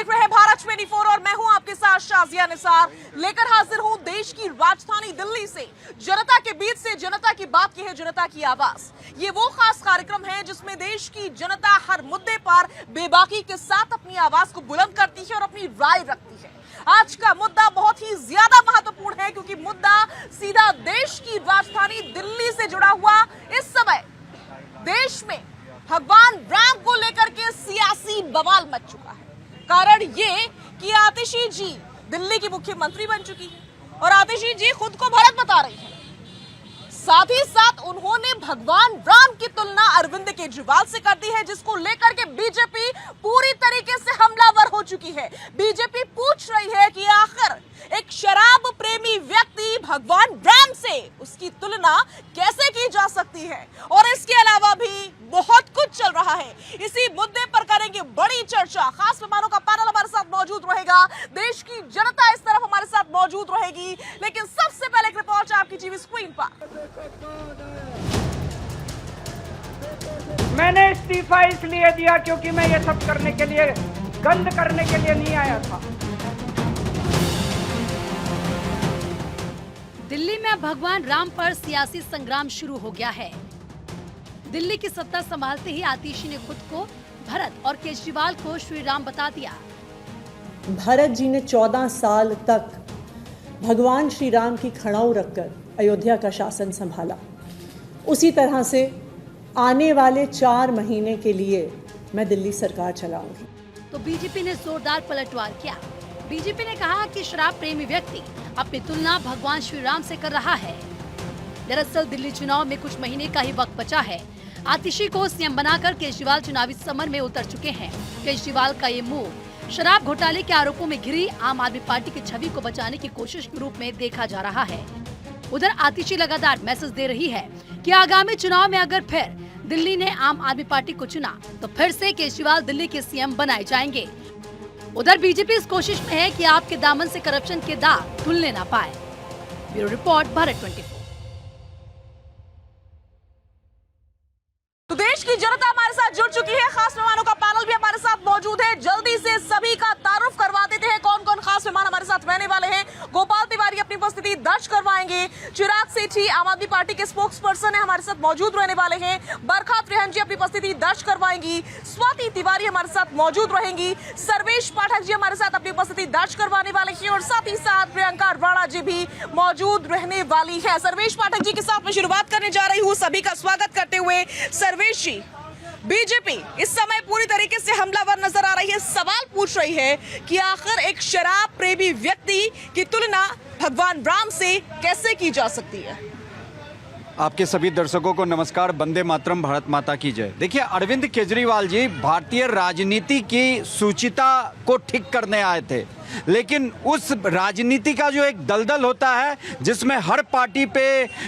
देख रहे हैं भारत 24 और मैं हूं आपके साथ शाजिया निसार। लेकर हाजिर हूं देश की राजधानी दिल्ली से जनता के बीच से जनता की बात की है, जनता की आवाज। ये वो खास कार्यक्रम है जिसमें देश की जनता हर मुद्दे पर बेबाकी के साथ अपनी आवाज को बुलंद करती है और अपनी राय रखती है। आज का मुद्दा बहुत ही ज्यादा महत्वपूर्ण है क्योंकि मुद्दा सीधा देश की राजधानी दिल्ली से जुड़ा हुआ। इस समय देश में भगवान राम को लेकर के सियासी बवाल मच चुका है। कारण ये कि आतिशी जी दिल्ली की मुख्यमंत्री बन चुकी है और आतिशी जी खुद को भरत बता रही है। साथ ही साथ उन्होंने भगवान राम की तुलना अरविंद केजरीवाल से कर दी है, जिसको लेकर के बीजेपी पूरी तरीके से हमलावर हो चुकी है। बीजेपी पूछ रही है कि आखिर एक शराब प्रेमी व्यक्ति भगवान राम से उसकी तुलना कैसे की जा सकती है। और इसके अलावा भी बहुत कुछ चल रहा है। इसी मुद्दे पर करेंगे बड़ी चर्चा। खास मेहमानों का पैनल हमारे साथ मौजूद रहेगा। देश की जनता इस तरफ हमारे साथ मौजूद रहेगी। लेकिन सबसे पहले एक रिपोर्ट आपकी टीवी स्क्रीन पर। मैंने इस्तीफा इसलिए दिया क्योंकि मैं ये सब करने के लिए, गंद करने के लिए नहीं आया था। दिल्ली में भगवान राम पर सियासी संग्राम शुरू हो गया है। दिल्ली की सत्ता संभालते ही आतिशी ने खुद को भरत और केजरीवाल को श्री राम बता दिया। भरत जी ने 14 साल तक भगवान श्री राम की खड़ाऊ रखकर अयोध्या का शासन संभाला। उसी तरह से आने वाले 4 महीने के लिए मैं दिल्ली सरकार चलाऊंगी। तो बीजेपी ने जोरदार पलटवार किया। बीजेपी ने कहा कि शराब प्रेमी व्यक्ति अपनी तुलना भगवान श्री राम से कर रहा है। दरअसल दिल्ली चुनाव में कुछ महीने का ही वक्त बचा है। आतिशी को सीएम बनाकर केजरीवाल चुनावी समर में उतर चुके हैं। केजरीवाल का ये मूव शराब घोटाले के आरोपों में घिरी आम आदमी पार्टी की छवि को बचाने की कोशिश के रूप में देखा जा रहा है। उधर आतिशी लगातार मैसेज दे रही है कि आगामी चुनाव में अगर फिर दिल्ली ने आम आदमी पार्टी को चुना तो फिर से केजरीवाल दिल्ली के सीएम बनाए जाएंगे। उधर बीजेपी इस कोशिश में है कि आपके दामन से करप्शन के दाग धुलने ना पाए। Bureau report Bharat 24। तो देश की जनता हमारे साथ जुड़ चुकी है। खास मेहमानों का पैनल भी हमारे साथ मौजूद है। जल्दी से सभी का तारुफ करवा देते हैं कौन कौन खास मेहमान हमारे साथ रहने वाले हैं। गोपाल तिवारी अपनी उपस्थिति दर्ज करवाएंगे। चिराग सेठी आम आदमी पार्टी के स्पोक्स पर्सन है, हमारे साथ मौजूद रहने वाले हैं। बरखा त्रिहन जी अपनी उपस्थिति दर्ज करवाएंगी। स्वाति तिवारी हमारे साथ मौजूद रहेंगी। सर्वेश पाठक जी हमारे साथ अपनी उपस्थिति दर्ज करवाने वाले हैं और साथ ही साथ प्रियंका राणा जी भी मौजूद रहने वाली है। सर्वेश पाठक जी के साथ मैं शुरुआत करने जा रही हूँ, सभी का स्वागत करते हुए। सर्वेश जी, बीजेपी इस समय पूरी तरीके से हमलावर नजर आ रही है। सवाल पूछ रही है कि आखिर एक शराब प्रेमी व्यक्ति की तुलना भगवान राम से कैसे की जा सकती है। आपके सभी दर्शकों को नमस्कार। वंदे मातरम, भारत माता की जय। देखिए, अरविंद केजरीवाल जी भारतीय राजनीति की सूचिता को ठीक करने आए थे, लेकिन उस राजनीति का जो एक दलदल होता है जिसमें हर पार्टी पे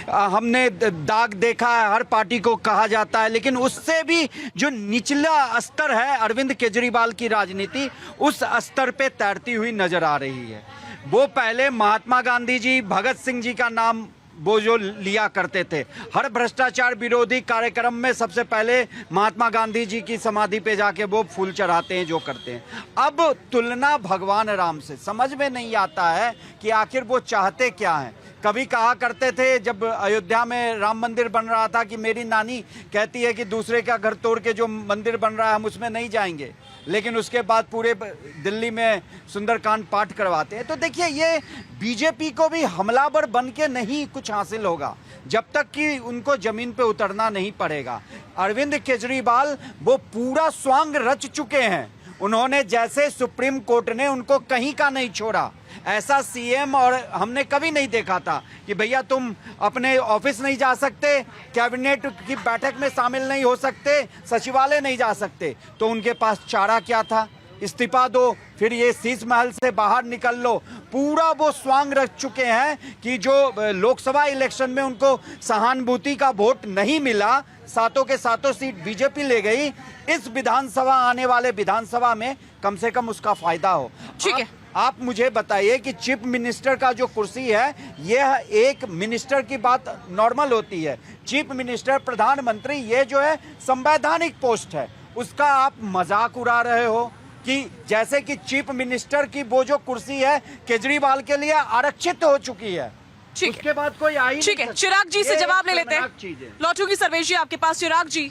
हमने दाग देखा है, हर पार्टी को कहा जाता है, लेकिन उससे भी जो निचला स्तर है अरविंद केजरीवाल की राजनीति, उस स्तर पे तैरती हुई नजर आ रही है। वो पहले महात्मा गांधी जी, भगत सिंह जी का नाम वो जो लिया करते थे, हर भ्रष्टाचार विरोधी कार्यक्रम में सबसे पहले महात्मा गांधी जी की समाधि पे जाके वो फूल चढ़ाते हैं, जो करते हैं। अब तुलना भगवान राम से, समझ में नहीं आता है कि आखिर वो चाहते क्या हैं। कभी कहा करते थे जब अयोध्या में राम मंदिर बन रहा था कि मेरी नानी कहती है कि दूसरे का घर तोड़ के जो मंदिर बन रहा है हम उसमें नहीं जाएंगे, लेकिन उसके बाद पूरे दिल्ली में सुंदरकांड पाठ करवाते हैं। तो देखिए, ये बीजेपी को भी हमलावर बन के नहीं कुछ हासिल होगा जब तक कि उनको जमीन पे उतरना नहीं पड़ेगा। अरविंद केजरीवाल वो पूरा स्वांग रच चुके हैं। उन्होंने जैसे सुप्रीम कोर्ट ने उनको कहीं का नहीं छोड़ा, ऐसा सीएम और हमने कभी नहीं देखा था कि भैया तुम अपने ऑफिस नहीं जा सकते, कैबिनेट की बैठक में शामिल नहीं हो सकते, सचिवालय नहीं जा सकते। तो उनके पास चारा क्या था? इस्तीफा दो, फिर ये शीश महल से बाहर निकल लो। पूरा वो स्वांग रख चुके हैं कि जो लोकसभा इलेक्शन में उनको सहानुभूति का वोट नहीं मिला, सातों के सातों सीट बीजेपी ले गई, इस विधानसभा आने वाले विधानसभा में कम से कम उसका फायदा हो। ठीक है, आप मुझे बताइए कि चीफ मिनिस्टर का जो कुर्सी है, यह एक मिनिस्टर की बात नॉर्मल होती है। चीफ मिनिस्टर, प्रधानमंत्री, ये जो है संवैधानिक पोस्ट है, उसका आप मजाक उड़ा रहे हो। कि जैसे कि चीफ मिनिस्टर की वो जो कुर्सी है केजरीवाल के लिए आरक्षित हो चुकी है, ठीक उसके बाद कोई आई ठीक है, चिराग जी से जवाब ले लेते हैं। लौटूंगी सर्वेश जी आपके पास। चिराग जी,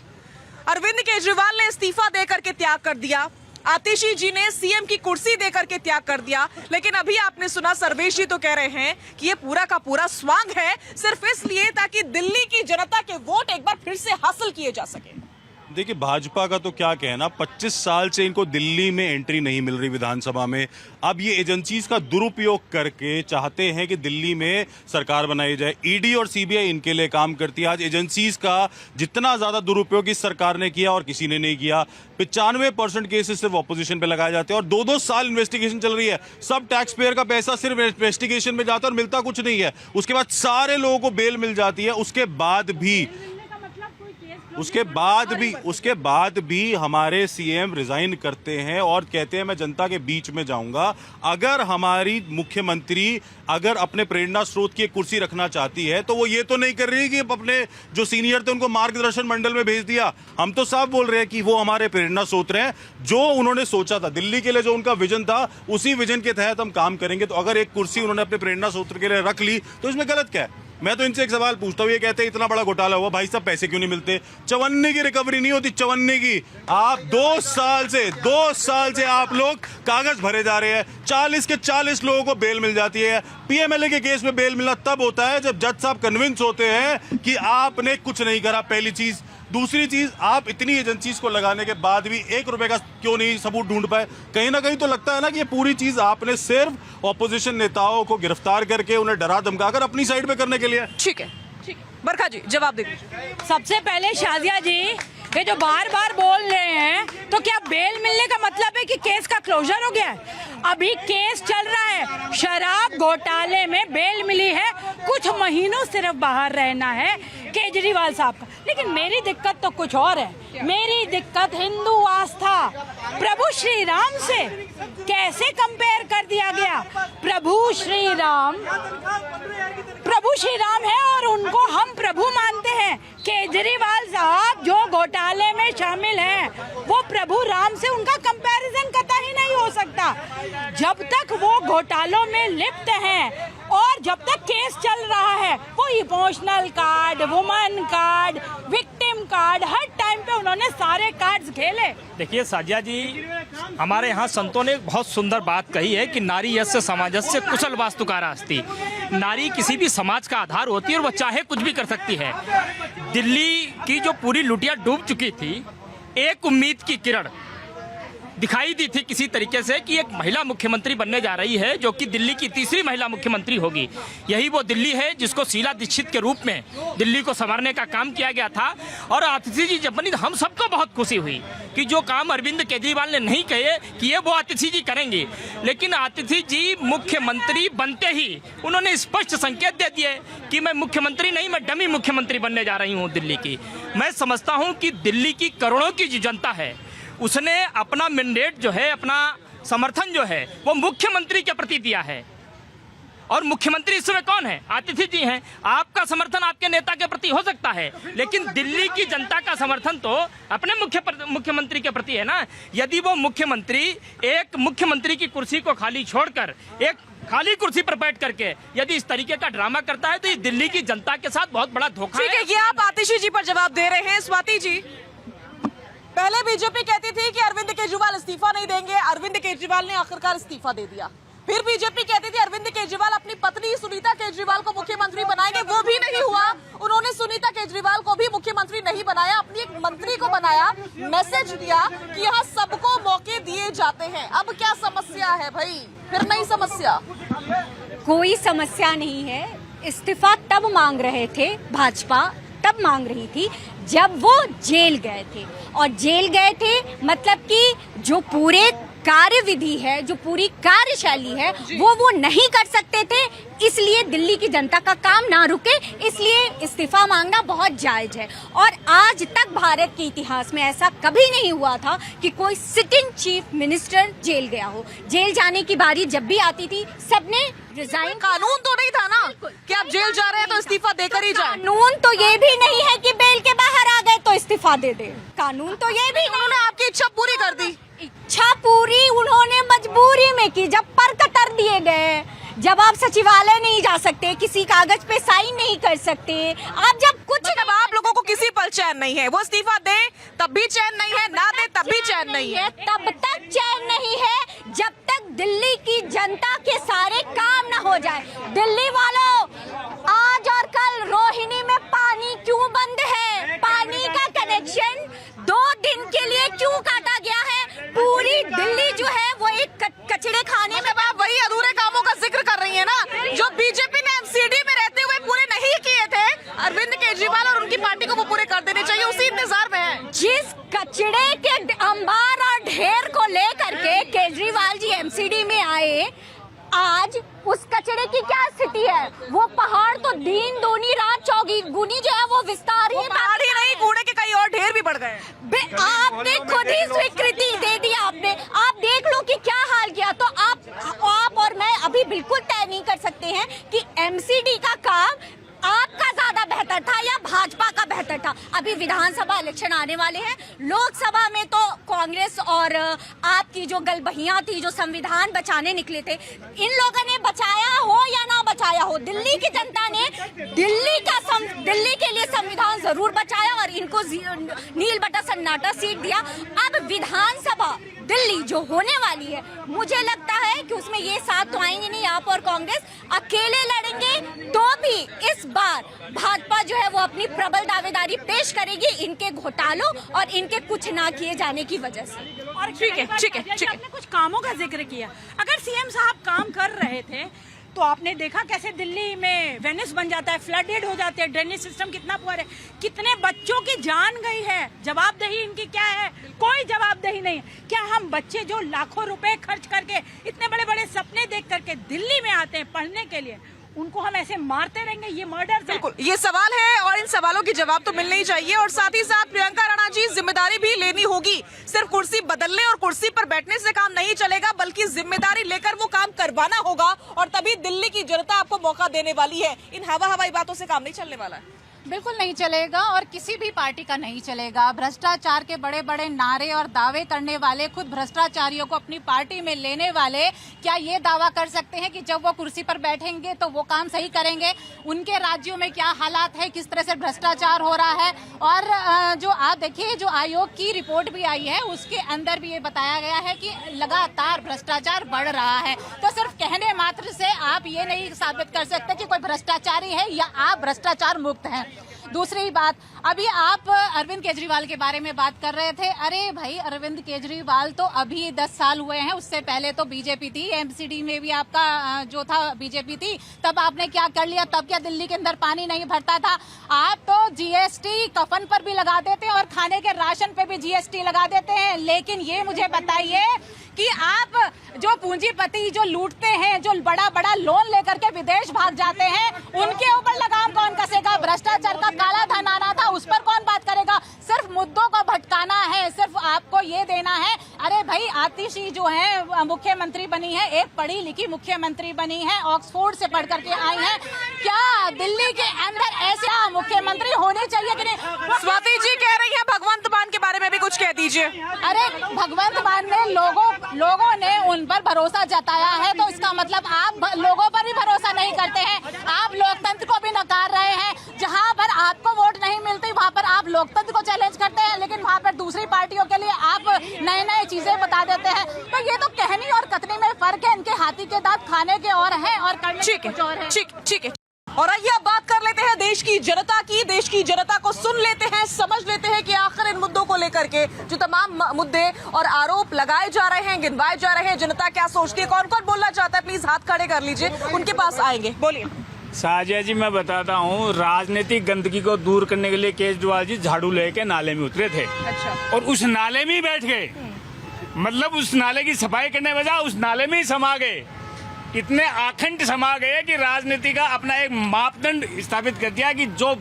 अरविंद केजरीवाल ने इस्तीफा देकर के त्याग कर दिया, आतिशी जी ने सीएम की कुर्सी देकर के त्याग कर दिया, लेकिन अभी आपने सुना सर्वेश जी तो कह रहे हैं कि ये पूरा का पूरा स्वांग है सिर्फ इसलिए ताकि दिल्ली की जनता के वोट एक बार फिर से हासिल किए जा सके। देखिए, भाजपा का तो क्या कहना, 25 साल से इनको दिल्ली में एंट्री नहीं मिल रही विधानसभा में। अब ये एजेंसीज का दुरुपयोग करके चाहते हैं कि दिल्ली में सरकार बनाई जाए। ईडी और सीबीआई इनके लिए काम करती है। आज एजेंसीज का जितना ज्यादा दुरुपयोग इस सरकार ने किया और किसी ने नहीं किया। 95% केसेस सिर्फ ऑपोजिशन पे लगाए जाते हैं और 2-2 साल इन्वेस्टिगेशन चल रही है। सब टैक्स पेयर का पैसा सिर्फ इन्वेस्टिगेशन में जाता है और मिलता कुछ नहीं है। उसके बाद सारे लोगों को बेल मिल जाती है। उसके बाद भी हमारे सीएम रिजाइन करते हैं और कहते हैं मैं जनता के बीच में जाऊंगा। अगर हमारी मुख्यमंत्री अगर अपने प्रेरणा स्रोत की एक कुर्सी रखना चाहती है तो वो ये तो नहीं कर रही कि अपने जो सीनियर थे उनको मार्गदर्शन मंडल में भेज दिया। हम तो साफ बोल रहे हैं कि वो हमारे प्रेरणा स्रोत हैं। जो उन्होंने सोचा था दिल्ली के लिए, जो उनका विजन था, उसी विजन के तहत हम काम करेंगे। तो अगर एक कुर्सी उन्होंने अपने प्रेरणा स्रोत के लिए रख ली तो इसमें गलत क्या है? मैं तो इनसे एक सवाल पूछता हूँ, ये कहते हैं इतना बड़ा घोटाला हुआ, भाई साहब पैसे क्यों नहीं मिलते? 54 की रिकवरी नहीं होती, 54 की। आप 2 साल से आप लोग कागज भरे जा रहे हैं। 40 के 40 लोगों को बेल मिल जाती है। पीएमएलए के केस में बेल मिलना तब होता है जब जज साहब कन्विंस होते हैं कि आपने कुछ नहीं करा, पहली चीज। दूसरी चीज, आप इतनी एजेंसीज को लगाने के बाद भी 1 रुपए का क्यों नहीं सबूत ढूंढ पाए? कहीं ना कहीं तो लगता है ना कि ये पूरी चीज आपने सिर्फ ऑपोजिशन नेताओं को गिरफ्तार करके उन्हें डरा धमकाकर अपनी साइड पे करने के लिए। ठीक है, बरखा जी जवाब दे दीजिए। सबसे पहले शाजिया जी, ये जो बार बार बोल रहे हैं, तो क्या बेल मिलने का मतलब है कि केस का क्लोजर हो गया है? अभी केस चल रहा है। शराब घोटाले में बेल मिली है, कुछ महीनों सिर्फ बाहर रहना है केजरीवाल साहब का। लेकिन मेरी दिक्कत तो कुछ और है। मेरी दिक्कत हिंदू आस्था प्रभु श्री राम से कैसे कंपेयर कर दिया गया। प्रभु श्री राम है और उनको हम प्रभु मानते हैं। केजरीवाल साहब जो घोटाले में शामिल हैं, वो प्रभु राम से उनका कंपैरिजन कतई ही नहीं हो सकता। जब तक वो घोटालों में लिप्त हैं और जब तक केस चल रहा है, वो emotional card, woman card, victim card, हर टाइम पे उन्होंने सारे कार्ड्स खेले। देखिए साजिया जी, हमारे यहाँ संतों ने बहुत सुंदर बात कही है कि नारी यस्य समाजस्य कुशल वास्तुकारा अस्ति। नारी किसी भी समाज का आधार होती है और वह चाहे कुछ भी कर सकती है। दिल्ली की जो पूरी लुटिया डूब चुकी थी, एक उम्मीद की किरण दिखाई दी थी किसी तरीके से कि एक महिला मुख्यमंत्री बनने जा रही है जो कि दिल्ली की तीसरी महिला मुख्यमंत्री होगी। यही वो दिल्ली है जिसको शीला दीक्षित के रूप में दिल्ली को संवारने का काम किया गया था। और आतिशी जी जब बनी तो हम सबको बहुत खुशी हुई कि जो काम अरविंद केजरीवाल ने नहीं कहे कि ये वो आतिशी जी करेंगे, लेकिन आतिशी जी मुख्यमंत्री बनते ही उन्होंने स्पष्ट संकेत दे दिए कि मैं मुख्यमंत्री नहीं, मैं डमी मुख्यमंत्री बनने जा रही हूँ दिल्ली की। मैं समझता हूँ कि दिल्ली की करोड़ों की जो जनता है उसने अपना मैंडेट जो है, अपना समर्थन जो है, वो मुख्यमंत्री के प्रति दिया है। और मुख्यमंत्री इस समय कौन है? आतिशी जी हैं। आपका समर्थन आपके नेता के प्रति हो सकता है, लेकिन दिल्ली की जनता का समर्थन तो अपने मुख्यमंत्री के प्रति है ना। यदि वो मुख्यमंत्री एक मुख्यमंत्री की कुर्सी को खाली छोड़कर एक खाली कुर्सी पर बैठ करके यदि इस तरीके का ड्रामा करता है तो ये दिल्ली की जनता के साथ बहुत बड़ा धोखा है। ठीक है, ये आप आतिशी जी पर जवाब दे रहे हैं। स्वाति जी, पहले बीजेपी कहती थी कि अरविंद केजरीवाल इस्तीफा नहीं देंगे, अरविंद केजरीवाल ने आखिरकार इस्तीफा दे दिया। फिर बीजेपी कहती थी अरविंद केजरीवाल अपनी पत्नी सुनीता केजरीवाल को मुख्यमंत्री बनाएंगे, वो भी नहीं हुआ। उन्होंने सुनीता केजरीवाल को भी मुख्यमंत्री नहीं बनाया, अपनी एक मंत्री को बनाया, मैसेज दिया कि यहाँ सबको मौके दिए जाते हैं। अब क्या समस्या है भाई? फिर नई समस्या? कोई समस्या नहीं है। इस्तीफा तब मांग रहे थे, भाजपा तब मांग रही थी जब वो जेल गए थे। और जेल गए थे मतलब कि जो पूरे कार्यविधि है, जो पूरी कार्यशैली है, वो नहीं कर सकते थे। इसलिए दिल्ली की जनता का काम ना रुके, इसलिए इस्तीफा मांगना बहुत जायज है। और आज तक भारत के इतिहास में ऐसा कभी नहीं हुआ था कि कोई सिटिंग चीफ मिनिस्टर जेल गया हो। जेल जाने की बारी जब भी आती थी सबने रिजाइन। कानून तो नहीं था ना कि आप जेल जा रहे हैं तो इस्तीफा देकर ही जाए। कानून तो ये भी नहीं है कि बेल के बाहर आ गए तो इस्तीफा दे दे। कानून तो ये भी, उन्होंने आपकी इच्छा पूरी कर दी। इच्छा पूरी में कि जब पर कतर दिए गए, जब आप सचिवालय नहीं जा सकते, किसी कागज पे साइन नहीं कर सकते, आप जब कुछ मतलब आप लोगों को किसी पर चैन नहीं है, वो इस्तीफा दे तब भी चैन नहीं है, ना दे तब भी चैन नहीं है। तब तक चैन नहीं है जब तक दिल्ली की जनता के सारे काम ना हो जाए। दिल्ली वालों, आज और कल रोहिणी में पानी क्यों बंद है? पानी का कनेक्शन 2 दिन के लिए क्यों काटा गया है? पूरी दिल्ली जो है वो एक कचड़े खाने में। आप वही अधूरे कामों का जिक्र कर रही है ना, जो बीजेपी ने एमसीडी में रहते हुए पूरे नहीं किए थे। अरविंद केजरीवाल और उनकी पार्टी को वो पूरे कर देने चाहिए, उसी इंतजार में है। जिस कचड़े के अंबार और ढेर को लेकर के केजरीवाल जी एमसीडी में आए, आज उस कचड़े की क्या स्थिति है? वो पहाड़ तो दिन दूनी रात चौगुनी जो है वो विस्तार ही पहाड़ ही नहीं, कूड़े के कई और ढेर भी बढ़ गए। आपने खुद ही स्वीकृति दे दी। आपने, आप देख लो कि क्या हाल किया। तो आप और मैं अभी बिल्कुल तय नहीं कर सकते हैं कि एमसीडी का काम आपका ज्यादा बेहतर था या भाजपा का बेहतर था। अभी विधानसभा इलेक्शन आने वाले हैं। लोकसभा में तो कांग्रेस और आपकी जो गलबहियां थी, जो संविधान बचाने निकले थे, इन लोगों ने बचाया हो या ना बचाया हो, दिल्ली की जनता ने दिल्ली के लिए संविधान जरूर बचाया और इनको नील बटा सन्नाटा सीट दिया। अब विधानसभा दिल्ली जो होने वाली है, मुझे लगता है कि उसमें ये साथ तो आएंगे नहीं। आप और कांग्रेस अकेले लड़ेंगे तो भी इस बार भाजपा जो है वो अपनी प्रबल दावेदारी पेश करेगी इनके घोटालों और इनके कुछ ना किए जाने की वजह से। और ठीक है। आपने कुछ कामों का जिक्र किया। अगर सीएम साहब काम कर रहे थे तो आपने देखा कैसे दिल्ली में वेनिस बन जाता है, फ्लडेड हो जाते हैं, ड्रेनेज सिस्टम कितना पुअर है, कितने बच्चों की जान गई है। जवाबदेही इनकी क्या है? कोई जवाबदेही नहीं। क्या हम बच्चे जो लाखों रुपए खर्च करके इतने बड़े बड़े सपने देख करके दिल्ली में आते हैं पढ़ने के लिए, उनको हम ऐसे मारते रहेंगे? ये मर्डर। बिल्कुल, ये सवाल है और इन सवालों के जवाब तो मिलने ही चाहिए। और साथ ही साथ प्रियंका राणा जी, जिम्मेदारी भी लेनी होगी। सिर्फ कुर्सी बदलने और कुर्सी पर बैठने से काम नहीं चलेगा, बल्कि जिम्मेदारी लेकर वो काम करवाना होगा और तभी दिल्ली की जनता आपको मौका देने वाली है। इन हवाई बातों से काम नहीं चलने वाला है। बिल्कुल नहीं चलेगा और किसी भी पार्टी का नहीं चलेगा। भ्रष्टाचार के बड़े बड़े नारे और दावे करने वाले, खुद भ्रष्टाचारियों को अपनी पार्टी में लेने वाले, क्या ये दावा कर सकते हैं कि जब वो कुर्सी पर बैठेंगे तो वो काम सही करेंगे? उनके राज्यों में क्या हालात है, किस तरह से भ्रष्टाचार हो रहा है। और जो आप देखिए, जो आयोग की रिपोर्ट भी आई है उसके अंदर भी ये बताया गया है कि लगातार भ्रष्टाचार बढ़ रहा है। तो सिर्फ कहने मात्र से आप ये नहीं साबित कर सकते कि कोई भ्रष्टाचारी है या आप भ्रष्टाचार मुक्त हैं। दूसरी बात, अभी आप अरविंद केजरीवाल के बारे में बात कर रहे थे। अरे भाई, अरविंद केजरीवाल तो अभी 10 साल हुए हैं, उससे पहले तो बीजेपी थी, एमसीडी में भी आपका जो था बीजेपी थी। तब आपने क्या कर लिया? तब क्या दिल्ली के अंदर पानी नहीं भरता था? आप तो जीएसटी कफन पर भी लगा देते हैं और खाने के राशन पे भी जीएसटी लगा देते हैं। लेकिन ये मुझे बताइए कि आप जो पूंजीपति जो लूटते हैं, जो बड़ा बड़ा लोन लेकर के विदेश भाग जाते हैं, उनके ऊपर लगाम कौन कसेगा? भ्रष्टाचार का काला धन आना था, उस पर कौन बात करेगा? सिर्फ मुद्दों को भटकाना है, सिर्फ आपको ये देना है। अरे भाई, आतिशी जो है मुख्यमंत्री बनी है, एक पढ़ी लिखी मुख्यमंत्री बनी है, ऑक्सफोर्ड से पढ़ करके आई है। क्या दिल्ली के अंदर ऐसा मुख्यमंत्री होने चाहिए कि नहीं? स्वाति जी कह रही है भगवंत मान के बारे में भी कुछ कह दीजिए। अरे भगवंत मान में लोगों ने उन पर भरोसा जताया है, तो इसका मतलब आप लोगों पर भी भरोसा नहीं करते हैं। आप लोकतंत्र को भी नकार रहे हैं। जहां पर आपको वोट नहीं मिलती वहां पर आप लोकतंत्र को चैलेंज करते हैं, लेकिन वहां पर दूसरी पार्टियों के लिए आप नए नए चीजें बता देते हैं। तो ये तो कहनी और कथनी में फर्क है। इनके हाथी के दांत खाने के और हैं और करने के कुछ और हैं। ठीक है। और आइए अब बात कर लेते हैं देश की जनता की। देश की जनता को सुन लेते हैं, समझ लेते हैं कि आखिर इन मुद्दों को लेकर के जो तमाम मुद्दे और आरोप लगाए जा रहे हैं, गिनवाए जा रहे हैं, जनता क्या सोचती है। कौन कौन बोलना चाहता है? प्लीज हाथ खड़े कर लीजिए, उनके पास आएंगे। बोलिए। साजिया जी, मैं बताता हूँ, राजनीतिक गंदगी को दूर करने के लिए केजरीवाल जी झाड़ू लेके नाले में उतरे थे। अच्छा। और उस नाले में ही बैठ गए, मतलब उस नाले की सफाई करने बजाय उस नाले में ही समा गए। इतने आखंड समा गए कि राजनीति का अपना एक मापदंड स्थापित कर दिया कि जो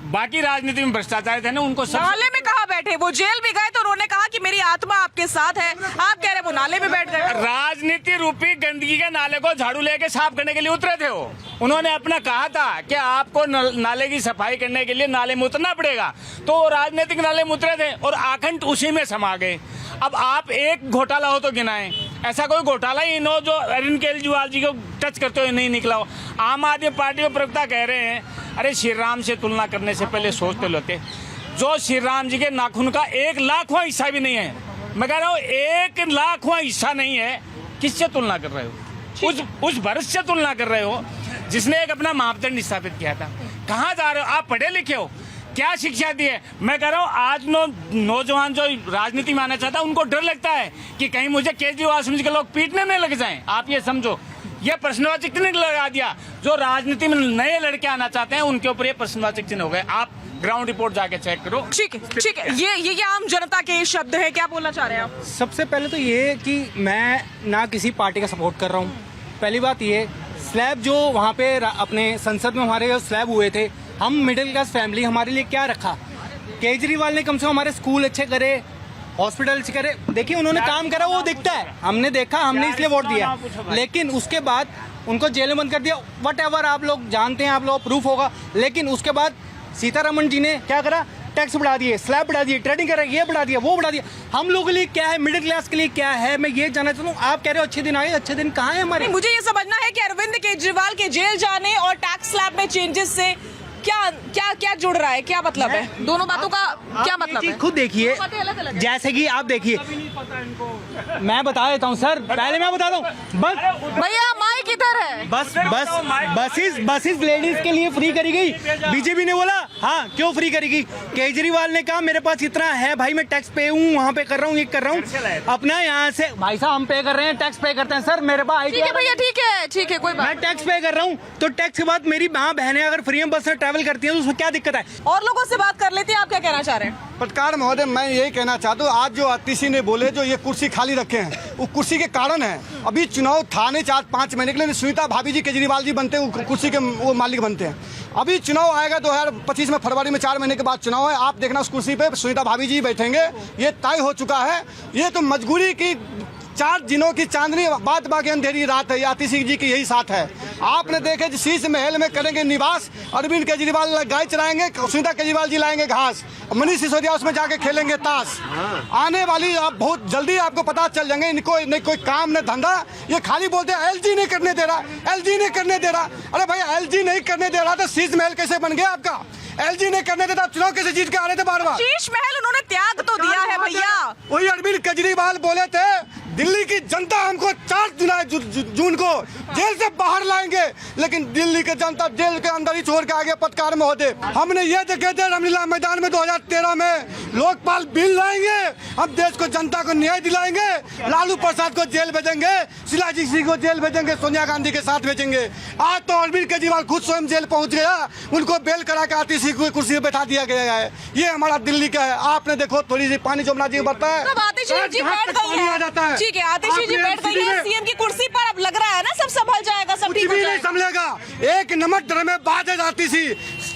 बाकी राजनीति में भ्रष्टाचार थे ना, उनको नाले में कहाँ बैठे? वो जेल भी गए तो उन्होंने कहा कि मेरी आत्मा आपके साथ है। आप कह रहे वो नाले में बैठ गए। राजनीति रूपी गंदगी के नाले को झाड़ू लेके साफ करने के लिए उतरे थे वो। उन्होंने अपना कहा था कि आपको नाले की सफाई करने के लिए नाले में उतरना पड़ेगा, तो राजनीतिक नाले में उतरे थे और आखंड उसी में समा गए। अब आप एक घोटाला हो तो गिनाएं, ऐसा कोई घोटाला ही न हो जो अरविंद केजरीवाल जी को टच करते हुए नहीं निकला हो। आम आदमी पार्टी के प्रवक्ता कह रहे हैं अरे श्री राम से तुलना करने से पहले सोच तो लेते, जो श्री राम जी के नाखून का 1,00,000वां हिस्सा भी नहीं है। मैं कह रहा हूँ 1,00,000वां हिस्सा नहीं है, किससे तुलना कर रहे हो? उस भरत से तुलना कर रहे हो जिसने एक अपना मापदंड स्थापित किया था। कहाँ जा रहे हो? आप पढ़े लिखे हो, क्या शिक्षा दी है? मैं कह रहा हूँ आज नौजवान जो राजनीति में आना चाहता है उनको डर लगता है कि कहीं मुझे केजरीवाल समझ के लोग पीटने नहीं लग जाएं। आप ये समझो, ये प्रश्नवाचक चिन्ह लगा दिया। जो राजनीति में नए लड़के आना चाहते हैं उनके ऊपर ये प्रश्नवाचक चिन्ह हो गए। आप ग्राउंड रिपोर्ट जाके चेक करो। ठीक है, ये आम जनता के शब्द है, क्या बोलना चाह रहे हैं आप? सबसे पहले तो ये कि मैं ना किसी पार्टी का सपोर्ट कर रहा हूँ। पहली बात ये, स्लैब जो वहाँ पे अपने संसद में हमारे स्लैब हुए थे, हम मिडिल क्लास फैमिली, हमारे लिए क्या रखा? केजरीवाल ने कम से कम हमारे स्कूल अच्छे करे, हॉस्पिटल अच्छे करे। देखिए उन्होंने काम करा, वो दिखता है, हमने देखा, हमने इसलिए वोट दिया। लेकिन उसके बाद उनको जेल में बंद कर दिया। वट आप लोग जानते हैं, आप लोग प्रूफ होगा। लेकिन उसके बाद सीतारमण जी ने क्या करा? टैक्स बढ़ा दिए, स्लैब बढ़ा दिए, ट्रेडिंग कर रहे, ये बढ़ा दिया, वो बढ़ा दिया। हम लोगों के लिए क्या है, मिडिल क्लास के लिए क्या है, मैं ये जानना चाहता हूँ। आप कह रहे हो अच्छे दिन आए, अच्छे दिन कहाँ है हमारे? मुझे ये समझना है कि अरविंद केजरीवाल के जेल जाने और टैक्स स्लैब में चेंजेस से क्या जुड़ रहा है, क्या मतलब है? दोनों बातों का क्या मतलब है? खुद देखिए, जैसे कि आप देखिए, मैं बता देता हूँ सर, पहले मैं बता दूँ। बस भैया माइक इधर है। बसेस लेडीज के लिए फ्री करी गई। बीजेपी ने बोला हाँ क्यों फ्री करेगी? केजरीवाल ने कहा मेरे पास इतना है भाई, मैं टैक्स पे हूँ, वहाँ पे कर रहा हूँ, ये कर रहा हूँ अपना। यहाँ से भाई साहब हम पे कर रहे हैं, टैक्स पे करते हैं सर। मेरे पास ठीक है भैया, ठीक है कोई बात। मैं टैक्स पे कर रहा हूँ, तो टैक्स के बाद मेरी माँ बहनें अगर फ्री में बस में ट्रैवल करती हैं तो उसमें क्या दिक्कत है? और लोगों से बात कर लेते हैं, आप क्या कहना चाह रहे हैं? पत्रकार महोदय, मैं यही कहना चाहता हूँ, आज जो आतिशी ने बोले जो ये कुर्सी खाली रखे हैं, वो कुर्सी के कारण है। अभी चुनाव था नहीं, 4-5 महीने के लिए सुनीता भाभी जी केजरीवाल जी बनते हैं, कुर्सी के वो मालिक बनते हैं। अभी चुनाव आएगा 2025 में, फरवरी में, 4 महीने के बाद चुनाव है। आप देखना उस कुर्सी पे सुनीता भाभी जी बैठेंगे, ये तय हो चुका है। ये तो मजबूरी की 4 दिनों की चांदनी, बाद बाकी अंधेरी रात है। आतिशी जी की यही साथ है। आपने देखे शीश महल में करेंगे निवास, अरविंद केजरीवाल गाय चराएंगे, सुनीता केजरीवाल जी लाएंगे घास, मनीष सिसोदिया उसमें जाके खेलेंगे ताश। आने वाली आप बहुत जल्दी आपको पता चल जाएंगे, इनको नहीं कोई काम न धंधा। ये खाली बोलते हैं एलजी नहीं करने दे रहा, एलजी नहीं करने दे रहा। अरे भाई एलजी नहीं करने दे रहा तो शीश महल कैसे बन गया आपका? एलजी नहीं करने देता, चुनाव कैसे जीत के आ रहे थे बार-बार? शीश महल उन्होंने त्याग तो दिया है भैया। वही अरविंद केजरीवाल बोले थे दिल्ली की जनता हमको 4 जून को जेल से बाहर लाएंगे, लेकिन दिल्ली की जनता जेल के अंदर ही छोड़ के आगे। पत्रकार महोदय, हमने ये देखे थे रामलीला मैदान में 2013 में लोकपाल बिल लाएंगे, हम देश को जनता को न्याय दिलाएंगे। लालू प्रसाद को जेल भेजेंगे, शिलाजीत सिंह को जेल भेजेंगे, सोनिया गांधी के साथ भेजेंगे। आज तो अरविंद केजरीवाल खुद स्वयं जेल पहुंच गया, उनको बेल करा के आतिशी को कुर्सी पे बैठा दिया गया है। ये हमारा दिल्ली का है। आपने देखो थोड़ी सी पानी जमुना जी बढ़ता है, आतिशी जी बैठ गई है, आ जाता है। ठीक है, आतिशी जी बैठ गई है सीएम की कुर्सी पर। अब लग रहा है ना सब संभल जाएगा, सब ठीक हो जाएगा। संभलेगा। एक नमक ड्रामे बाज है आतिशी,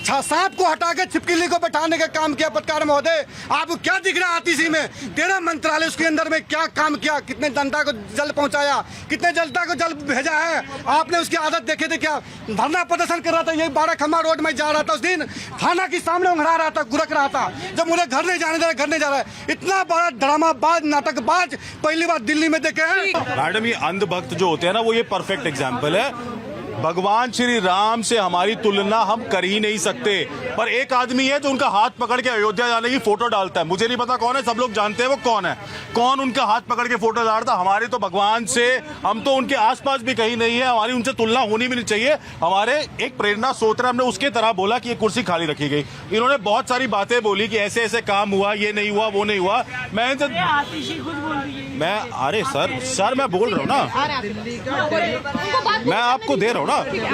सांप को हटा के छिपकली को बैठाने का काम किया। पत्रकार महोदय, आपको क्या दिख रहा है आतिशी में? 13 मंत्रालय उसके अंदर में क्या काम किया, कितने जनता को जल पहुंचाया, कितने जनता को जल भेजा है? आपने उसकी आदत देखे थे क्या? धरना प्रदर्शन कर रहा था, ये 12 खम्मा रोड में जा रहा था, उस दिन थाना के सामने उंघड़ा रहा था, गुरक रहा था, जब मुझे घर नहीं जाने दे रहा, घर नहीं जा रहा है। इतना बड़ा ड्रामाबाज, नाटकबाज पहली बार दिल्ली में देखे हैं। मैडम, ये अंधभक्त जो होते हैं ना, वो ये परफेक्ट एग्जाम्पल है। भगवान श्री राम से हमारी तुलना हम कर ही नहीं सकते। पर एक आदमी है जो उनका हाथ पकड़ के अयोध्या जाने की फोटो डालता है, मुझे नहीं पता कौन है, सब लोग जानते हैं वो कौन है, कौन उनका हाथ पकड़ के फोटो डालता। हमारे तो भगवान से, हम तो उनके आसपास भी कहीं नहीं है, हमारी उनसे तुलना होनी भी नहीं चाहिए। हमारे एक प्रेरणा स्रोत है, हमने उसके तरह बोला कि ये कुर्सी खाली रखी गई। इन्होंने बहुत सारी बातें बोली कि ऐसे ऐसे काम हुआ, ये नहीं हुआ, वो नहीं हुआ। अरे सर मैं बोल रहा हूँ ना, मैं आपको दे रहा हूँ ना,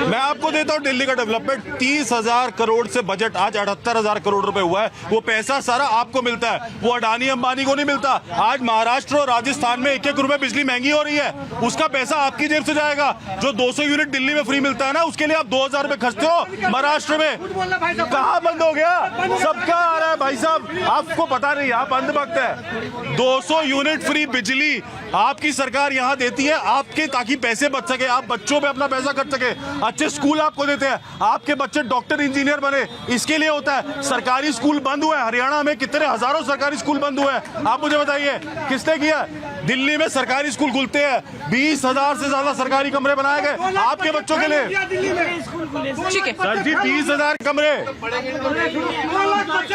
मैं आपको देता हूँ दिल्ली का डेवलपमेंट। 30,000 करोड़ से बजट आज 78,000 करोड़ रुपए हुआ है। वो पैसा सारा आपको मिलता है, वो अडानी अंबानी को नहीं मिलता। आज महाराष्ट्र और राजस्थान में 1-1 रुपए बिजली महंगी हो रही है, उसका पैसा आपकी जेब से जाएगा। जो 200 यूनिट दिल्ली में फ्री मिलता है ना, उसके लिए आप 2,000 रुपए खर्चते हो। महाराष्ट्र में कहाँ बंद हो गया? सबका आ रहा है भाई साहब, आपको पता नहीं, आप अंधभक्त है। 200 यूनिट फ्री बिजली आपकी सरकार यहाँ देती है आपके, ताकि पैसे बच सके, आप बच्चों पे अपना पैसा खर्च सके। अच्छे स्कूल आपको देते हैं, आपके बच्चे डॉक्टर इंजीनियर बने, इसके लिए होता है। सरकारी स्कूल बंद हुए, हरियाणा में कितने हजारों सरकारी स्कूल बंद हुए हैं, आप मुझे बताइए किसने किया? दिल्ली में सरकारी स्कूल खुलते हैं, 20,000 से ज्यादा सरकारी कमरे बनाए गए आपके बच्चों के लिए। ठीक है सर जी, 20,000 कमरे,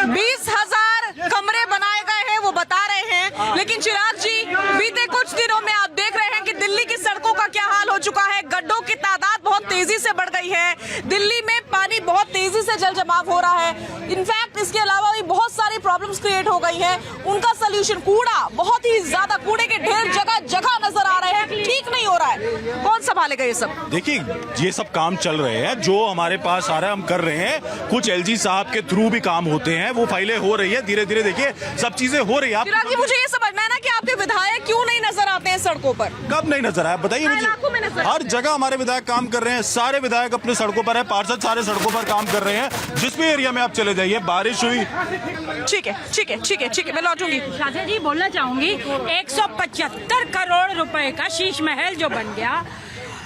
20,000 कमरे बनाए गए हैं, वो बता रहे हैं। लेकिन चिराग जी, बीते कुछ दिनों में आप देख रहे हैं कि दिल्ली की सड़कों का क्या हाल हो चुका है। गड्ढों की तादाद बहुत तेजी से बढ़ गई है, दिल्ली में पानी बहुत तेजी से जल जमाव हो रहा है। इनफैक्ट इसके अलावा भी बहुत सारी प्रॉब्लम्स क्रिएट हो गई है। उनका सोल्यूशन, कूड़ा, बहुत ही ज्यादा कूड़े के ढेर जगह जगह नजर आ रहे हैं, ठीक नहीं हो रहा है। कौन संभालेगा ये सब? देखिए, ये सब काम चल रहे हैं, जो हमारे पास आ रहा है हम कर रहे हैं। कुछ एलजी साहब के थ्रू भी काम होते हैं, वो फाइलें हो रही है धीरे धीरे। देखिए, सब चीजें हो रही है। चिराग जी, मुझे ये समझना है ना कि आपके विधायक क्यों नहीं नजर आते हैं सड़कों पर? कब नहीं नजर आया बताइए मुझे। हर जगह हमारे विधायक काम कर रहे हैं, सारे विधायक अपने सड़कों पर है, पार्षद सारे सड़कों पर काम कर रहे हैं। जिस भी एरिया में आप चले जाइए, बारिश हुई। ठीक है ठीक है ठीक है ठीक है, मैं लौटूंगी। शादी जी, बोलना चाहूंगी 175 करोड़ रुपए का शीश महल जो बन गया,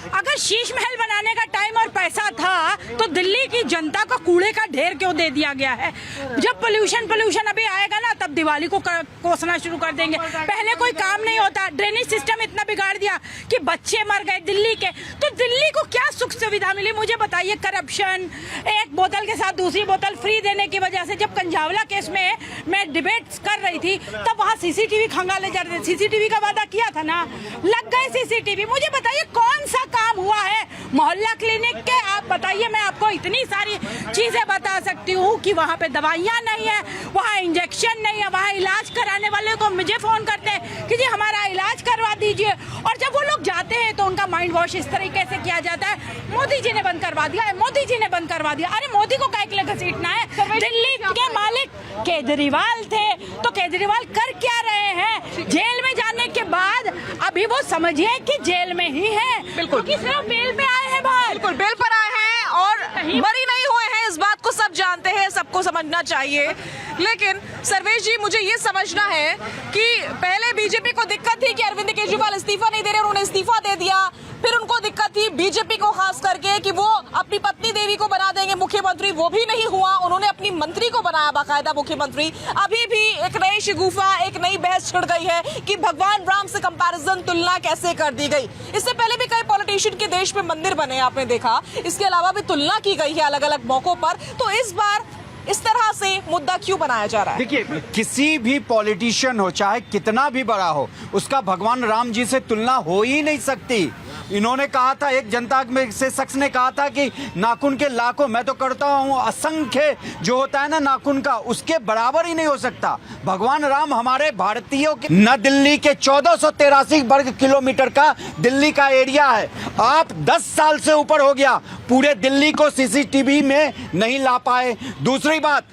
अगर शीश महल बनाने का टाइम और पैसा था तो दिल्ली की जनता को कूड़े का ढेर क्यों दे दिया गया है? जब पोल्यूशन अभी आएगा ना, तब दिवाली को कोसना शुरू कर देंगे। पहले कोई काम नहीं होता, ड्रेनेज सिस्टम इतना बिगाड़ दिया कि बच्चे मर गए दिल्ली के। तो दिल्ली को क्या सुख सुविधा मिली मुझे बताइए? करप्शन, एक बोतल के साथ दूसरी बोतल फ्री देने की वजह से। जब कंजावला केस में मैं डिबेट कर रही थी, तब वहाँ सीसीटीवी खंगाले जा रहे थे। सीसीटीवी का वादा किया था ना, लग गए सीसीटीवी। मुझे बताइए कौन सा काम हुआ है मोहल्ला क्लिनिक के? आप बताइए, मैं आपको इतनी सारी चीजें बता सकती हूँ कि वहाँ पे दवाइयाँ नहीं है, वहाँ इंजेक्शन नहीं है, वहाँ इलाज कराने वाले को मुझे फोन करते हैं कि जी हमारा इलाज करवा दीजिए, और जब वो लोग जाते हैं तो उनका माइंड वॉश इस तरीके से किया जाता है, मोदी जी ने बंद करवा दिया है, मोदी जी ने बंद करवा दिया। अरे मोदी को काहे के लिए घसीटना है? दिल्ली के मालिक केजरीवाल थे, तो केजरीवाल कर क्या रहे हैं? जेल में जाने के बाद अभी वो समझिए कि जेल में ही है, बिल्कुल, सिर्फ बेल पे आए हैं बाहर। बिल्कुल बेल पर आए हैं और बरी नहीं हुए हैं, इस बात को सब जानते हैं, सबको समझना चाहिए। लेकिन सर्वेश जी, मुझे ये समझना है कि पहले बीजेपी को दिक्कत थी कि अरविंद केजरीवाल इस्तीफा नहीं दे रहे, उन्होंने इस्तीफा दे दिया। फिर उनको दिक्कत थी बीजेपी को खास करके कि वो अपनी पत्नी देवी को बना देंगे मुख्यमंत्री, वो भी नहीं हुआ, उन्होंने अपनी मंत्री को बनाया बाकायदा मुख्यमंत्री। अभी भी एक नई शिगुफा, एक नई बहस छिड़ गई है कि भगवान राम से कंपैरिजन, तुलना कैसे कर दी गई। इससे पहले भी कई पॉलिटिशियन के देश में मंदिर बने, आपने देखा, इसके अलावा भी तुलना की गई है अलग अलग मौकों पर। तो इस बार इस तरह से मुद्दा क्यों बनाया जा रहा है? देखिए, किसी भी पॉलिटिशियन हो, चाहे कितना भी बड़ा हो, उसका भगवान राम जी से तुलना हो ही नहीं सकती। इन्होंने कहा था, एक जनता में से शख्स ने कहा था कि नाखून के लाखों, मैं तो करता हूं असंख्य, जो होता है ना नाखून का, उसके बराबर ही नहीं हो सकता। भगवान राम हमारे भारतीयों के न दिल्ली के 1483 वर्ग किलोमीटर का दिल्ली का एरिया है। आप 10 साल से ऊपर हो गया, पूरे दिल्ली को सीसीटीवी में नहीं ला पाए। दूसरी बात,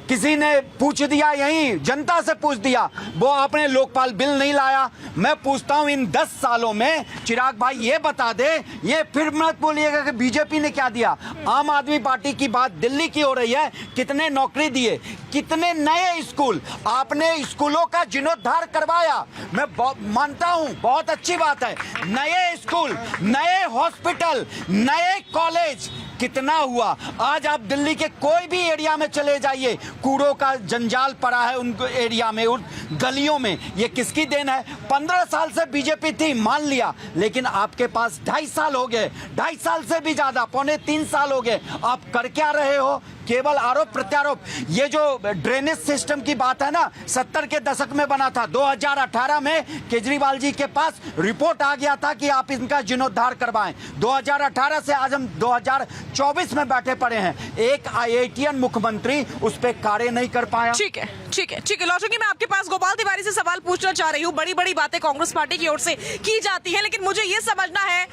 किसी ने पूछ दिया, यही जनता से पूछ दिया, वो आपने लोकपाल बिल नहीं लाया। मैं पूछता हूं, इन 10 सालों में चिराग भाई ये बता दे, ये फिर मत बोलिएगा कि बीजेपी ने क्या दिया। आम आदमी पार्टी की बात दिल्ली की हो रही है, कितने नौकरी दिए, कितने नए स्कूल, आपने स्कूलों का जीर्णोद्धार करवाया, मैं मानता हूं, बहुत अच्छी बात है। नए स्कूल, नए हॉस्पिटल, नए कॉलेज, कितना हुआ। आज आप दिल्ली के कोई भी एरिया में चले जाइए, कूड़ों का जंजाल पड़ा है उन एरिया में, उन गलियों में। ये किसकी देन है? 15 साल से बीजेपी थी, मान लिया, लेकिन आपके पास 2.5 साल हो गए, 2.5 साल से भी ज्यादा, 2.25 साल हो गए, आप कर क्या रहे हो? केवल आरोप प्रत्यारोप। ये जो ड्रेनेज सिस्टम की बात है ना, 70 के दशक में बना था, 2018 में केजरीवाल जी के पास रिपोर्ट आ गया था कि आप इनका जीर्णोद्धार करवाएं। 2018 से आज हम 2024 में बैठे पड़े हैं, एक IITian मुख्यमंत्री उस पर कार्य नहीं कर पाया। ठीक है ठीक है ठीक है, लौटूंगी मैं आपके पास। गोपाल तिवारी से सवाल पूछना चाह रही हूँ। बड़ी बड़ी बातें कांग्रेस पार्टी की ओर से की जाती है, लेकिन मुझे ये समझना है,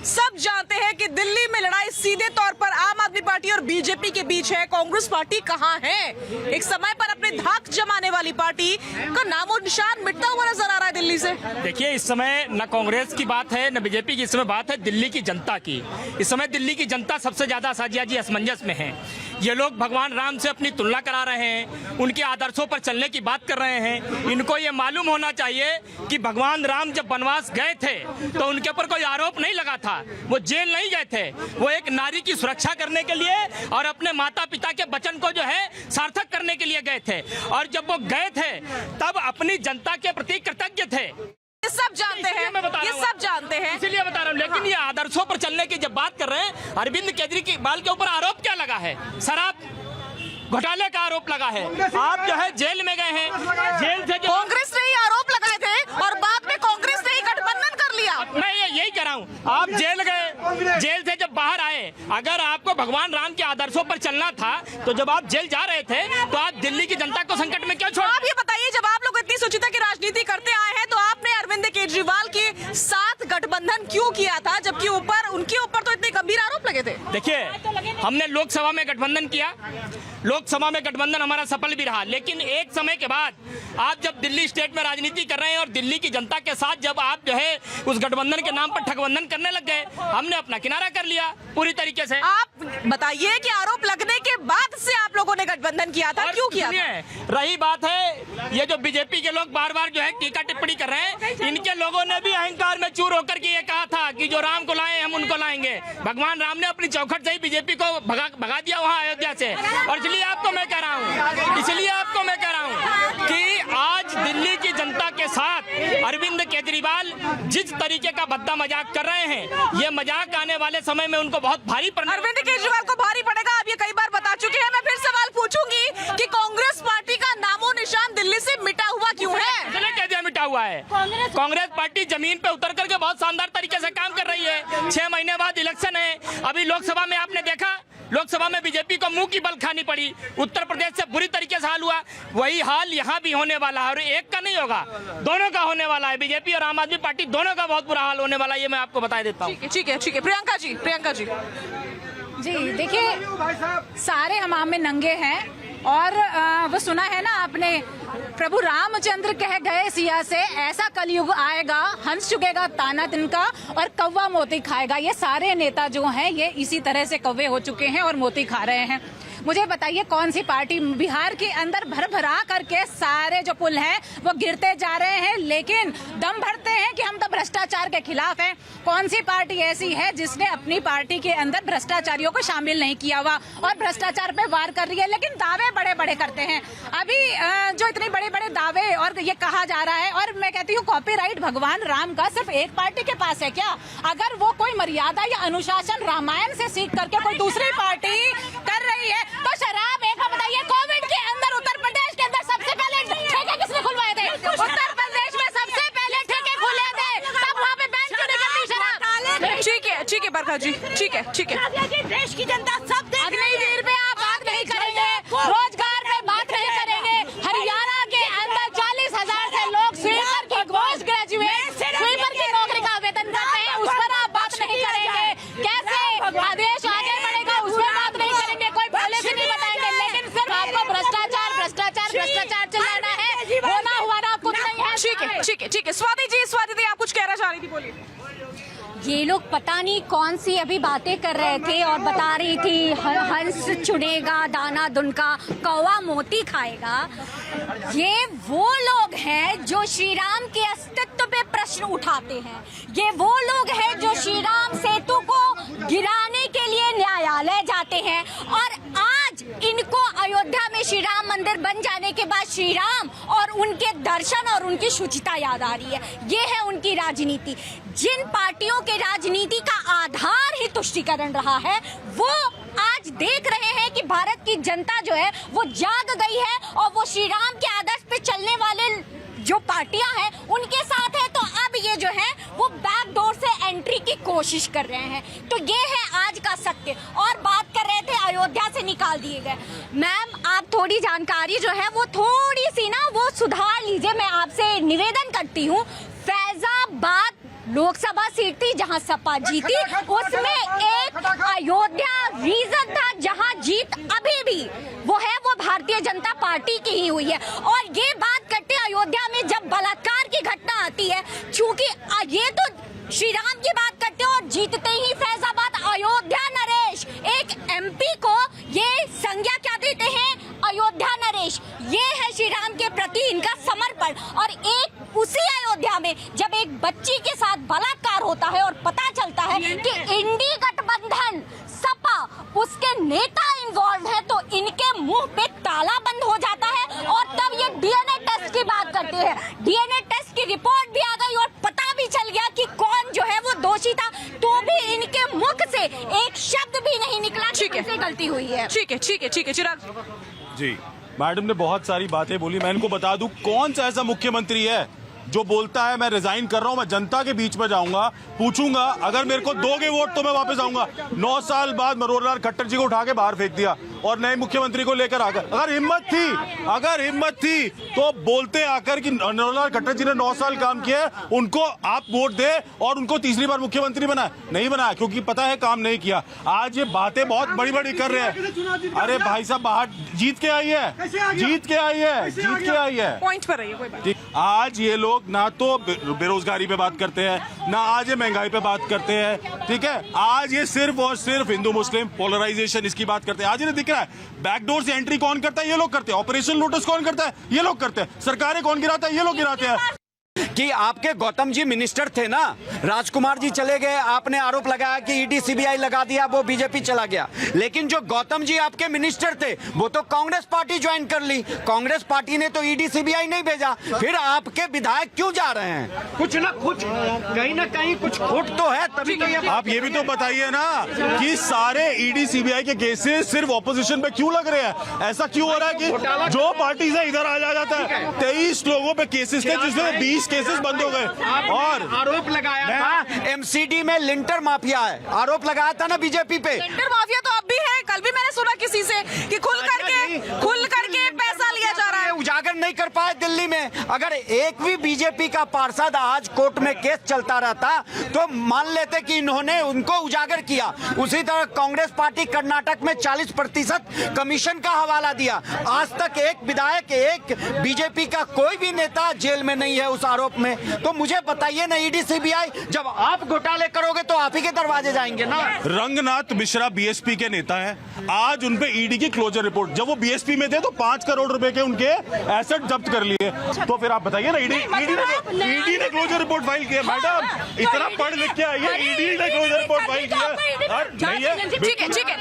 सब जानते हैं कि दिल्ली में लड़ाई सीधे तौर पर आम आदमी पार्टी और बीजेपी के बीच है। कांग्रेस पार्टी कहाँ है? एक समय पर अपने धाक जमाने वाली पार्टी का नामो निशान मिटता हुआ नजर आ रहा है दिल्ली से। देखिए, इस समय न कांग्रेस की बात है न बीजेपी की, इस समय बात है दिल्ली की जनता की। इस समय दिल्ली की जनता सबसे ज्यादा साजिया जी असमंजस में है। ये लोग भगवान राम से अपनी तुलना करा रहे हैं, उनके आदर्शों पर चलने की बात कर रहे हैं। इनको ये मालूम होना चाहिए कि भगवान राम जब वनवास गए थे तो उनके ऊपर कोई आरोप नहीं लगा था, वो जेल नहीं गए थे, वो एक नारी की सुरक्षा करने के लिए और अपने माता पिता के वचन को जो है सार्थक करने के लिए गए थे। और जब वो गए थे तब अपनी जनता के प्रति कृतज्ञ थे। ये सब जानते हैं, ये सब जानते हैं, इसीलिए बता रहा हूँ। लेकिन ये आदर्शों पर चलने की जब बात कर रहे हैं, अरविंद केजरीवाल के ऊपर आरोप क्या लगा है? शराब घोटाले का आरोप लगा है। आप जो है जेल में गए हैं, जेल से कांग्रेस ने ही आरोप लगाए थे और बाद में कांग्रेस ने ही गठबंधन कर लिया। मैं यही कह रहा हूँ, आप जेल गए, जेल से जब बाहर आए, अगर आपको भगवान राम के आदर्शों पर चलना था तो जब आप जेल जा रहे थे तो आप दिल्ली की जनता को संकट में क्यों छोड़ा? आप ये बताइए, जब आप लोग इतनी सुचिता की राजनीति करते आए हैं तो आपने अरविंद केजरीवाल के साथ गठबंधन क्यों किया था, जबकि उनके ऊपर तो इतने गंभीर आरोप लगे थे? देखिए, हमने लोकसभा में गठबंधन किया, लोकसभा में गठबंधन हमारा सफल भी रहा, लेकिन एक समय के बाद आप जब दिल्ली स्टेट में राजनीति कर रहे हैं और दिल्ली की जनता के साथ जब आप जो है उस गठबंधन के नाम पर ठगबंधन करने लग गए, हमने अपना किनारा कर लिया पूरी तरीके से। आप बताइए कि आरोप लगने के बाद से आप लोगों ने गठबंधन किया था, क्यों किया था? रही बात है ये जो बीजेपी के लोग बार बार जो है टीका टिप्पणी कर रहे हैं, इनके लोगों ने भी अहंकार में चूर होकर के ये कहा था कि जो राम को लाए हम उनको लाएंगे। भगवान राम ने अपनी चौखट से ही बीजेपी को भगा दिया वहाँ अयोध्या से। और इसलिए आपको मैं कह रहा हूँ कि आज दिल्ली की जनता के साथ अरविंद केजरीवाल जिस तरीके का भद्दा मजाक कर रहे हैं, ये मजाक आने वाले समय में उनको बहुत भारी पड़ेगा। अरविंद केजरीवाल को भारी पड़ेगा, आप ये कई बार बता चुके हैं। मैं फिर सवाल पूछूंगी कि कांग्रेस पार्टी का नामो निशान दिल्ली से मिटा हुआ क्यों है? इसलिए कह दिया मिटा हुआ है। कांग्रेस पार्टी जमीन पे उतर करके बहुत शानदार तरीके से काम कर रही है। 6 महीने बाद इलेक्शन है, अभी लोकसभा में आपने देखा, लोकसभा में बीजेपी को मुंह की बल खानी पड़ी, उत्तर प्रदेश से बुरी तरीके से हाल हुआ, वही हाल यहाँ भी होने वाला है। और एक का नहीं होगा, दोनों का होने वाला है। बीजेपी और आम आदमी पार्टी दोनों का बहुत बुरा हाल होने वाला है, ये मैं आपको बता देता हूँ। ठीक है। प्रियंका जी जी देखिए, सारे हमाम में नंगे हैं और वो सुना है ना आपने, प्रभु रामचंद्र कह गए सिया से, ऐसा कलयुग आएगा, हंस चुकेगा ताना तिनका और कौवा मोती खाएगा। ये सारे नेता जो हैं ये इसी तरह से कौवे हो चुके हैं और मोती खा रहे हैं। मुझे बताइए कौन सी पार्टी बिहार के अंदर भरा करके सारे जो पुल हैं वो गिरते जा रहे हैं, लेकिन दम भरते हैं कि हम तो भ्रष्टाचार के खिलाफ हैं। कौन सी पार्टी ऐसी है जिसने अपनी पार्टी के अंदर भ्रष्टाचारियों को शामिल नहीं किया हुआ और भ्रष्टाचार पे वार कर रही है, लेकिन दावे बड़े बड़े करते हैं। अभी जो इतने बड़े बड़े दावे और ये कहा जा रहा है, और मैं कहती हूँ कॉपीराइट भगवान राम का सिर्फ एक पार्टी के पास है क्या? अगर वो कोई मर्यादा या अनुशासन रामायण से सीख करके कोई दूसरी पार्टी कर रही है तो शराब एक बताइए, कोविड के अंदर उत्तर प्रदेश के अंदर सबसे पहले ठेके किसने खुलवाए थे? उत्तर प्रदेश में सबसे पहले ठेके खुले थे, तब वहाँ पे बैन क्यों नहीं करती शराब? ठीक है बरखा जी, ठीक है। देश की जनता सब अग्निवीर पे आप बात नहीं करेंगे, रोजगार पे बात नहीं करेंगे। हरियाणा के अंदर 40,000 से लोग स्वीपर की पोस्ट ग्रेजुएट स्वीपर की नौकरी का आवेदन करते हैं, उस पर आप बात नहीं करेंगे। कैसे आदेश आगे बढ़ेगा उस पर बात नहीं करेंगे, कोई पॉलिसी नहीं बताएंगे, लेकिन सिर्फ आपको भ्रष्टाचार चलाना है, होना हुआ ना कुछ नहीं है। ठीक है। स्वाति जी आप कुछ कहना चाह रही थी, बोलिए। ये लोग पता नहीं कौन सी अभी बातें कर रहे थे और बता रही थी हंस चुनेगा दाना दुनका, कौवा मोती खाएगा। ये वो लोग हैं जो श्री राम के अस्तित्व पे प्रश्न उठाते हैं। ये वो लोग हैं जो श्री राम सेतु को गिराने के लिए न्यायालय जाते हैं, और आज इनको अयोध्या में श्री राम मंदिर बन जाने के बाद श्री राम और उनके दर्शन और उनकी शुचिता याद आ रही है। ये है उनकी राजनीति। जिन पार्टियों के राजनीति का आधार ही तुष्टीकरण रहा है, वो आज देख रहे हैं कि भारत की जनता जो है वो जाग गई है और वो श्री राम के आदर्श पे चलने वाले जो पार्टियां हैं उनके साथ है। तो अब ये जो है वो बैक डोर से एंट्री की कोशिश कर रहे हैं। तो ये है आज का सत्य। और बात कर रहे थे अयोध्या से निकाल दिए गए, मैम आप थोड़ी जानकारी जो है वो थोड़ी सी ना वो सुधार लीजिए, मैं आपसे निवेदन करती हूँ। फैजाबाद लोकसभा सीट थी जहां सपा जीती, उसमें एक अयोध्या रीजन था जहां जीत अभी भी वो है वो भारतीय जनता पार्टी की ही हुई है। और ये बात करते अयोध्या में जब बलात्कार की घटना आती है, चूंकि ये तो श्री राम की बात करते हो और जीतते ही फैजाबाद अयोध्या नरेश, एक एमपी को ये संज्ञा क्या देते हैं, अयोध्या नरेश। ये है श्री राम के प्रति इनका समर्पण। और एक उसी अयोध्या में जब एक बच्ची के साथ बलात्कार होता है और पता चलता है कि इंडी गठबंधन सपा उसके नेता इन्वॉल्व है, तो इनके मुंह पे ताला बंद हो जाता है। और तब ये डीएनए टेस्ट की बात करते हैं। डीएनए टेस्ट की रिपोर्ट भी आ गई और दोषी था, तो भी इनके मुख से एक शब्द भी नहीं निकला कि इनसे गलती हुई है। ठीक है, ठीक है, ठीक है। चिराग जी, मैडम ने बहुत सारी बातें बोली। मैं इनको बता दूं, कौन सा ऐसा मुख्यमंत्री है जो बोलता है मैं रिजाइन कर रहा हूं, मैं जनता के बीच में जाऊंगा, पूछूंगा, अगर मेरे को दोगे वोट तो मैं वापस आऊंगा। 9 साल बाद मनोहर लाल खट्टर जी को उठा के बाहर फेंक दिया और नए मुख्यमंत्री को लेकर आकर अगर हिम्मत थी तो बोलते आकर कि मनोहर लाल खट्टर जी ने 9 साल काम किया है, उनको आप वोट दे और उनको तीसरी बार मुख्यमंत्री बनाए। नहीं बनाया क्योंकि पता है काम नहीं किया। आज ये बातें बहुत बड़ी बड़ी कर रहे हैं। अरे भाई साहब, बाहर जीत के आई है। पॉइंट पर रहिए, कोई बात नहीं। आज ये लोग ना तो बेरोजगारी पे बात करते हैं, ना आज ये महंगाई पे बात करते हैं, ठीक है। आज ये सिर्फ और सिर्फ हिंदू मुस्लिम पोलराइजेशन इसकी बात करते हैं। आज इन्हें दिख रहा है बैकडोर से एंट्री कौन करता है, ये लोग करते हैं। ऑपरेशन लोटस कौन करता है, ये लोग करते हैं। सरकारें कौन गिराता है, ये लोग गिराते हैं। कि आपके गौतम जी मिनिस्टर थे ना, राजकुमार जी चले गए, आपने आरोप लगाया कि ईडी सीबीआई लगा दिया, वो बीजेपी चला गया। लेकिन जो गौतम जी आपके मिनिस्टर थे वो तो कांग्रेस पार्टी ज्वाइन कर ली। कांग्रेस पार्टी ने तो ईडी सीबीआई नहीं भेजा, फिर आपके विधायक क्यों जा रहे हैं? कुछ ना कहीं कुछ खोट तो है, तभी तो ये। आप ये भी तो बताइए ना कि सारे ईडी सीबीआई के केसेस सिर्फ ऑपोजिशन पे क्यों लग रहे हैं? ऐसा क्यों हो रहा है कि जो पार्टी से इधर आ जाता है? 23 लोगों पे केसेस थे जिसमें 20 केसेस बंद हो गए। और आरोप लगाया था एमसीडी में लिंटर माफिया है, आरोप लगाया था ना बीजेपी पे। लिंटर माफिया तो अब भी है। कल भी मैंने सुना किसी से कि खुल करके पैसा लिया जा रहा है। उजागर नहीं कर पाए दिल्ली में। अगर एक भी बीजेपी का पार्षद आज कोर्ट में केस चलता रहता तो मान लेते कि इन्होंने उनको उजागर किया। उसी तरह कांग्रेस पार्टी कर्नाटक में 40% कमीशन का हवाला दिया। आज तक एक विधायक, एक बीजेपी का कोई भी नेता जेल में नहीं है उस आरोप में। तो मुझे बताइए ना, ईडी सीबीआई जब आप घोटाले करोगे तो आप ही के दरवाजे जाएंगे ना। रंगनाथ मिश्रा बीएसपी के नेता है, आज उन पे ईडी की क्लोजर रिपोर्ट, जब वो बीएसपी में थे तो 5 करोड़ रुपए के उनके एसेट जब्त कर लिए। तो फिर आप बताइए ना, ईडी ने क्लोजर रिपोर्ट फाइल किया। मैडम इतना पढ़ लिख के आइए, ईडी ने क्लोजर रिपोर्ट फाइल किया। ठीक है।